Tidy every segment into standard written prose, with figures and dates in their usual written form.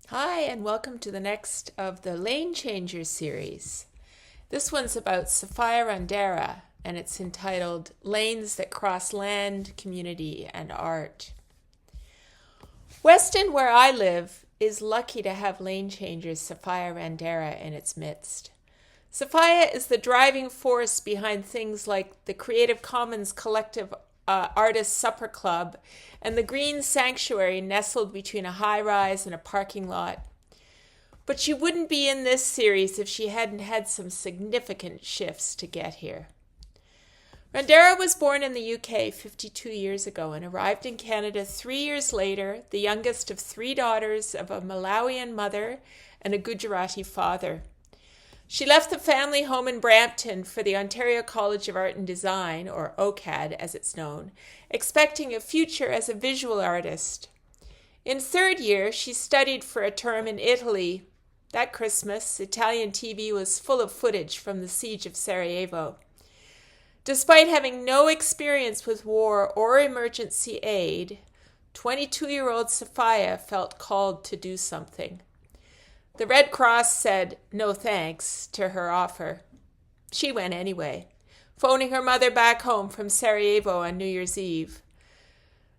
Hi, and welcome to the next of the Lane Changers series. This one's about Safiya Randera, and it's entitled Lanes That Cross Land, Community, and Art. Weston, where I live, is lucky to have lane changers Safiya Randera in its midst. Safiya is the driving force behind things like the Creative Commons Collective Artists Supper Club and the Green Sanctuary nestled between a high-rise and a parking lot. But she wouldn't be in this series if she hadn't had some significant shifts to get here. Randera was born in the UK 52 years ago and arrived in Canada 3 years later, the youngest of three daughters of a Malawian mother and a Gujarati father. She left the family home in Brampton for the Ontario College of Art and Design, or OCAD as it's known, expecting a future as a visual artist. In third year, she studied for a term in Italy. That Christmas, Italian TV was full of footage from the siege of Sarajevo. Despite having no experience with war or emergency aid, 22-year-old Safiya felt called to do something. The Red Cross said no thanks to her offer. She went anyway, phoning her mother back home from Sarajevo on New Year's Eve.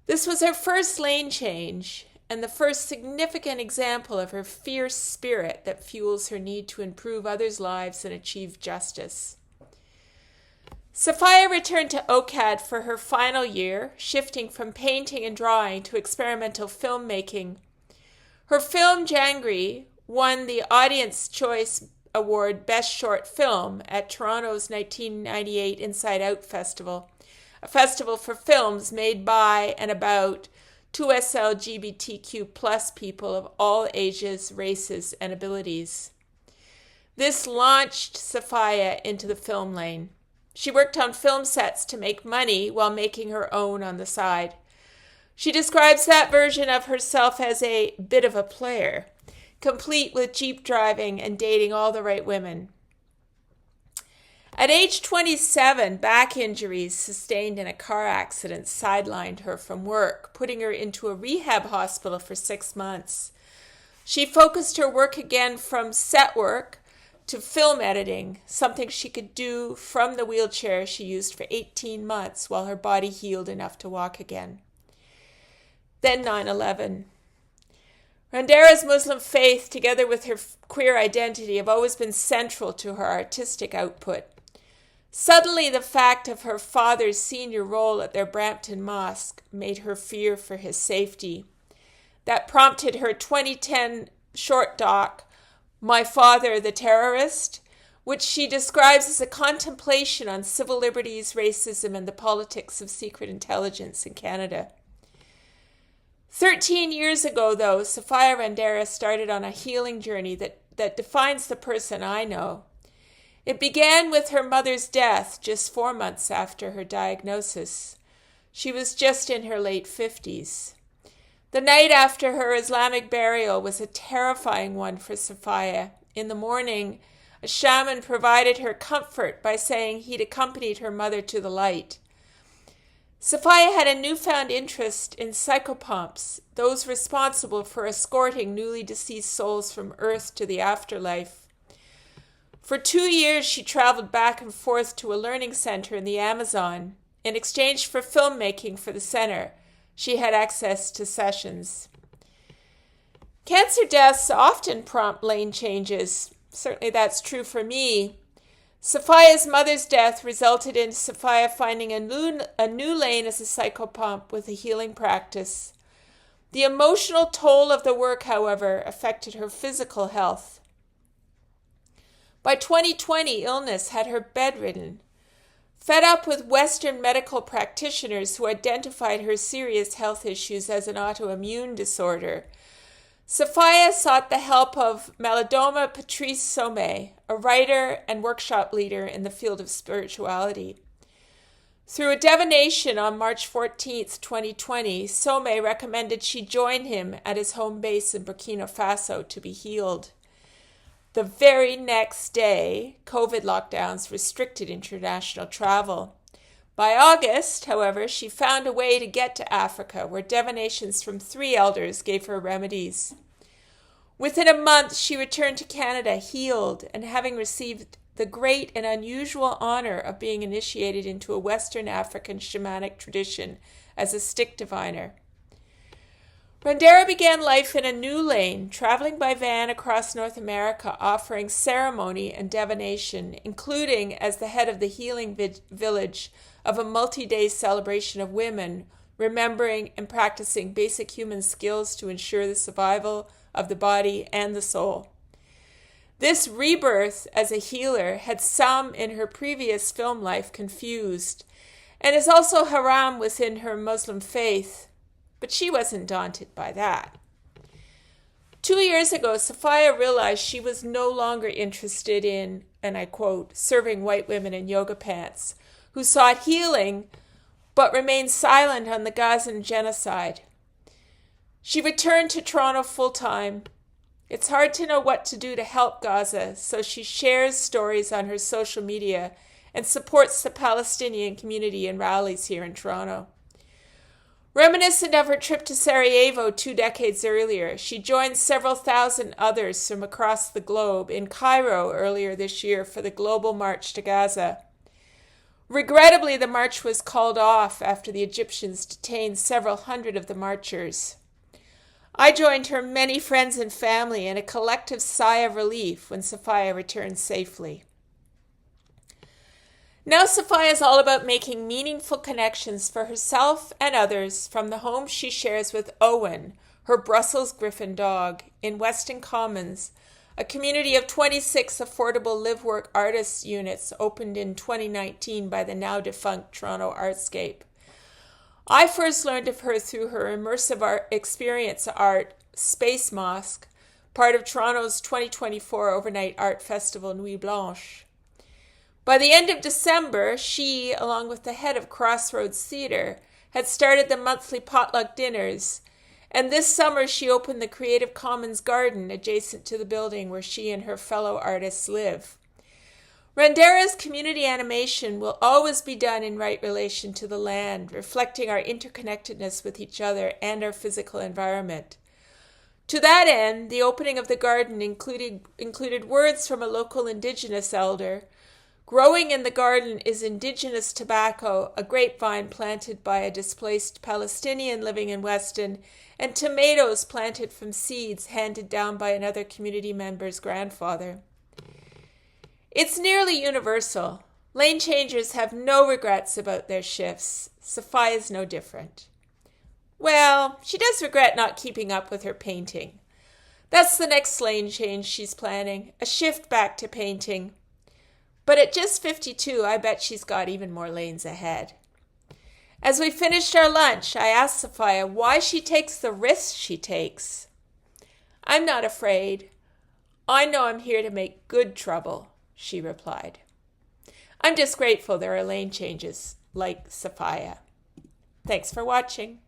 This was her first lane change and the first significant example of her fierce spirit that fuels her need to improve others' lives and achieve justice. Safiya returned to OCAD for her final year, shifting from painting and drawing to experimental filmmaking. Her film, Jangri, won the Audience Choice Award Best Short Film at Toronto's 1998 Inside Out Festival, a festival for films made by and about 2SLGBTQ plus people of all ages, races, and abilities. This launched Safiya into the film lane. She worked on film sets to make money while making her own on the side. She describes that version of herself as a bit of a player, complete with Jeep driving and dating all the right women. At age 27, back injuries sustained in a car accident sidelined her from work, putting her into a rehab hospital for 6 months. She focused her work again from set work to film editing, something she could do from the wheelchair she used for 18 months while her body healed enough to walk again. Then 9/11. Randera's Muslim faith, together with her queer identity, have always been central to her artistic output. Suddenly, the fact of her father's senior role at their Brampton mosque made her fear for his safety. That prompted her 2010 short doc, My Father the Terrorist, which she describes as a contemplation on civil liberties, racism, and the politics of secret intelligence in Canada. 13 years ago, though, Safiya Randera started on a healing journey that defines the person I know. It began with her mother's death just 4 months after her diagnosis. She was just in her late 50s. The night after her Islamic burial was a terrifying one for Safiya. In the morning, a shaman provided her comfort by saying he'd accompanied her mother to the light. Safiya had a newfound interest in psychopomps, those responsible for escorting newly deceased souls from Earth to the afterlife. For 2 years, she traveled back and forth to a learning center in the Amazon. In exchange for filmmaking for the center, she had access to sessions. Cancer deaths often prompt lane changes. Certainly that's true for me. Safiya's mother's death resulted in Safiya finding a new lane as a psychopomp with a healing practice. The emotional toll of the work, however, affected her physical health. By 2020, illness had her bedridden. Fed up with Western medical practitioners who identified her serious health issues as an autoimmune disorder, Safiya sought the help of Malidoma Patrice Somé, a writer and workshop leader in the field of spirituality. Through a divination on March 14, 2020, Somé recommended she join him at his home base in Burkina Faso to be healed. The very next day, COVID lockdowns restricted international travel. By August, however, she found a way to get to Africa, where divinations from 3 elders gave her remedies. Within a month, she returned to Canada healed and having received the great and unusual honor of being initiated into a Western African shamanic tradition as a stick diviner. Randera began life in a new lane, traveling by van across North America, offering ceremony and divination, including as the head of the healing village of a multi-day celebration of women, remembering and practicing basic human skills to ensure the survival of the body and the soul. This rebirth as a healer had some in her previous film life confused, and is also haram within her Muslim faith, but she wasn't daunted by that. 2 years ago, Safiya realized she was no longer interested in, and I quote, serving white women in yoga pants who sought healing but remained silent on the Gazan genocide. She returned to Toronto full-time. It's hard to know what to do to help Gaza, so she shares stories on her social media and supports the Palestinian community in rallies here in Toronto. Reminiscent of her trip to Sarajevo 2 decades earlier, she joined several thousand others from across the globe in Cairo earlier this year for the Global March to Gaza. Regrettably, the march was called off after the Egyptians detained several hundred of the marchers. I joined her many friends and family in a collective sigh of relief when Safiya returned safely. Now Safiya is all about making meaningful connections for herself and others from the home she shares with Owen, her Brussels Griffon dog, in Weston Commons, a community of 26 affordable live-work artists units opened in 2019 by the now-defunct Toronto Artscape. I first learned of her through her immersive art experience art, Space Mosque, part of Toronto's 2024 overnight art festival Nuit Blanche. By the end of December, she, along with the head of Crossroads Theatre, had started the monthly potluck dinners, and this summer she opened the Creative Commons garden adjacent to the building where she and her fellow artists live. Randera's community animation will always be done in right relation to the land, reflecting our interconnectedness with each other and our physical environment. To that end, the opening of the garden included words from a local Indigenous elder. Growing in the garden is indigenous tobacco, a grapevine planted by a displaced Palestinian living in Weston, and tomatoes planted from seeds handed down by another community member's grandfather. It's nearly universal. Lane changers have no regrets about their shifts. Safiya is no different. Well, she does regret not keeping up with her painting. That's the next lane change she's planning, a shift back to painting. But at just 52, I bet she's got even more lanes ahead. As we finished our lunch, I asked Safiya why she takes the risks she takes. "I'm not afraid. I know I'm here to make good trouble," she replied. I'm just grateful there are lane changes like Safiya. Thanks for watching.